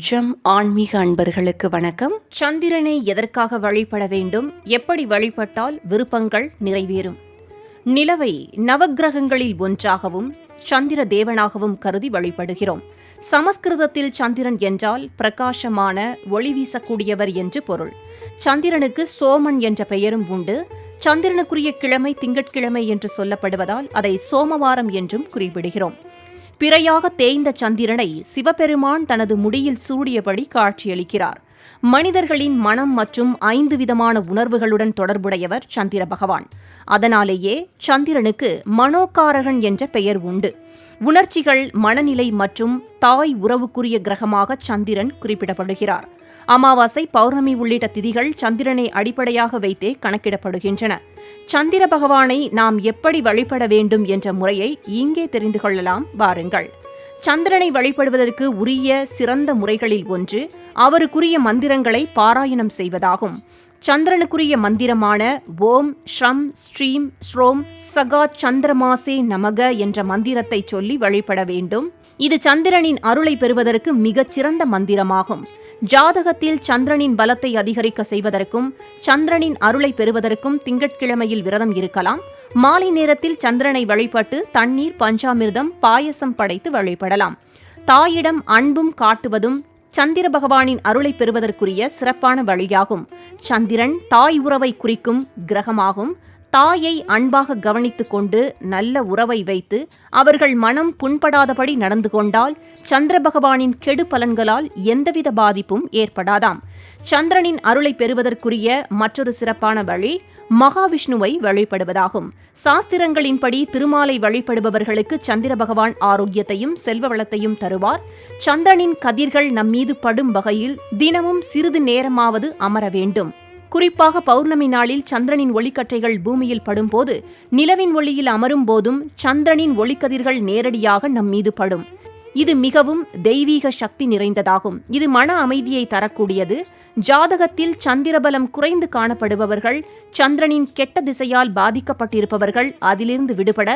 ஆன்மீக அன்பர்களுக்கு வணக்கம். சந்திரனை எதற்காக வழிபட வேண்டும், எப்படி வழிபட்டால் விருப்பங்கள் நிறைவேறும்? நிலவை நவக்கிரகங்களில் ஒன்றாகவும் சந்திர தேவனாகவும் கருதி வழிபடுகிறோம். சமஸ்கிருதத்தில் சந்திரன் என்றால் பிரகாசமான ஒளி வீசக்கூடியவர் என்று பொருள். சந்திரனுக்கு சோமன் என்ற பெயரும் உண்டு. சந்திரனுக்குரிய கிழமை திங்கட்கிழமை என்று சொல்லப்படுவதால் அதை சோமவாரம் என்றும் குறிப்பிடுகிறோம். பிறையாக தேய்ந்த சந்திரனை சிவபெருமான் தனது முடியில் சூடியபடி காட்சியளிக்கிறார். மனிதர்களின் மனம் மற்றும் 5 விதமான உணர்வுகளுடன் தொடர்புடையவர் சந்திர பகவான். அதனாலேயே சந்திரனுக்கு மனோகாரகன் என்ற பெயர் உண்டு. உணர்ச்சிகள், மனநிலை மற்றும் தாய் உறவுக்குரிய கிரகமாக சந்திரன் குறிப்பிடப்படுகிறார். அமாவாசை, பௌர்ணமி உள்ளிட்ட திதிகள் சந்திரனை அடிப்படையாக வைத்தே கணக்கிடப்படுகின்றன. சந்திர பகவானை நாம் எப்படி வழிபட வேண்டும் என்ற முறையை இங்கே தெரிந்து கொள்ளலாம். வாருங்கள். சந்திரனை வழிபடுவதற்கு உரிய சிறந்த முறைகளில் ஒன்று அவருக்குரிய மந்திரங்களை பாராயணம் செய்வதாகும். சந்திரனுக்குரிய மந்திரமான ஓம் ஸ்ரம் ஸ்ரீம் ஸ்ரோம் சகா சந்திரமாசே நமக என்ற மந்திரத்தை சொல்லி வழிபட வேண்டும். இது சந்திரனின் அருளை பெறுவதற்கு மிகச்சிறந்த மந்திரமாகும். ஜாதகத்தில் சந்திரனின் பலத்தை அதிகரிக்க செய்வதற்கும் சந்திரனின் அருளை பெறுவதற்கும் திங்கட்கிழமையில் விரதம் இருக்கலாம். மாலை நேரத்தில் சந்திரனை வழிபட்டு தண்ணீர், பஞ்சாமிர்தம், பாயசம் படைத்து வழிபடலாம். தாயிடம் அன்பும் காட்டுவதும் சந்திர பகவானின் அருளை பெறுவதற்குரிய சிறப்பான வழியாகும். சந்திரன் தாய் உறவை குறிக்கும் கிரகமாகும். தாயை அன்பாக கவனித்துக் கொண்டு நல்ல உறவை வைத்து அவர்கள் மனம் புண்படாதபடி நடந்து கொண்டால் சந்திர பகவானின் கெடு பலன்களால் எந்தவித பாதிப்பும் ஏற்படாதாம். சந்திரனின் அருளை பெறுவதற்குரிய மற்றொரு சிறப்பான வழி மகாவிஷ்ணுவை வழிபடுவதாகும். சாஸ்திரங்களின்படி திருமாலை வழிபடுபவர்களுக்கு சந்திர பகவான் ஆரோக்கியத்தையும் செல்வ வளத்தையும் தருவார். சந்திரனின் கதிர்கள் நம்மீது படும் வகையில் தினமும் சிறிது நேரமாவது அமர வேண்டும். குறிப்பாக பௌர்ணமி நாளில் சந்திரனின் ஒளிக்கற்றைகள் பூமியில் படும்போது, நிலவின் ஒளியில் அமரும் போதும் சந்திரனின் ஒளிக்கதிர்கள் நேரடியாக நம்மீது படும். இது மிகவும் தெய்வீக சக்தி நிறைந்ததாகும். இது மன அமைதியை தரக்கூடியது. ஜாதகத்தில் சந்திரபலம் குறைந்து காணப்படுபவர்கள், சந்திரனின் கெட்ட திசையால் பாதிக்கப்பட்டிருப்பவர்கள் அதிலிருந்து விடுபட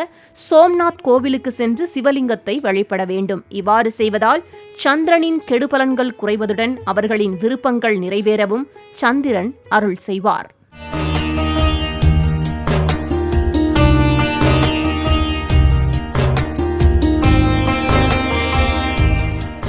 சோம்நாத் கோவிலுக்கு சென்று சிவலிங்கத்தை வழிபட வேண்டும். இவ்வாறு செய்வதால் சந்திரனின் கெடுபலன்கள் குறைவதுடன் அவர்களின் விருப்பங்கள் நிறைவேறவும் சந்திரன் அருள் செய்வார்.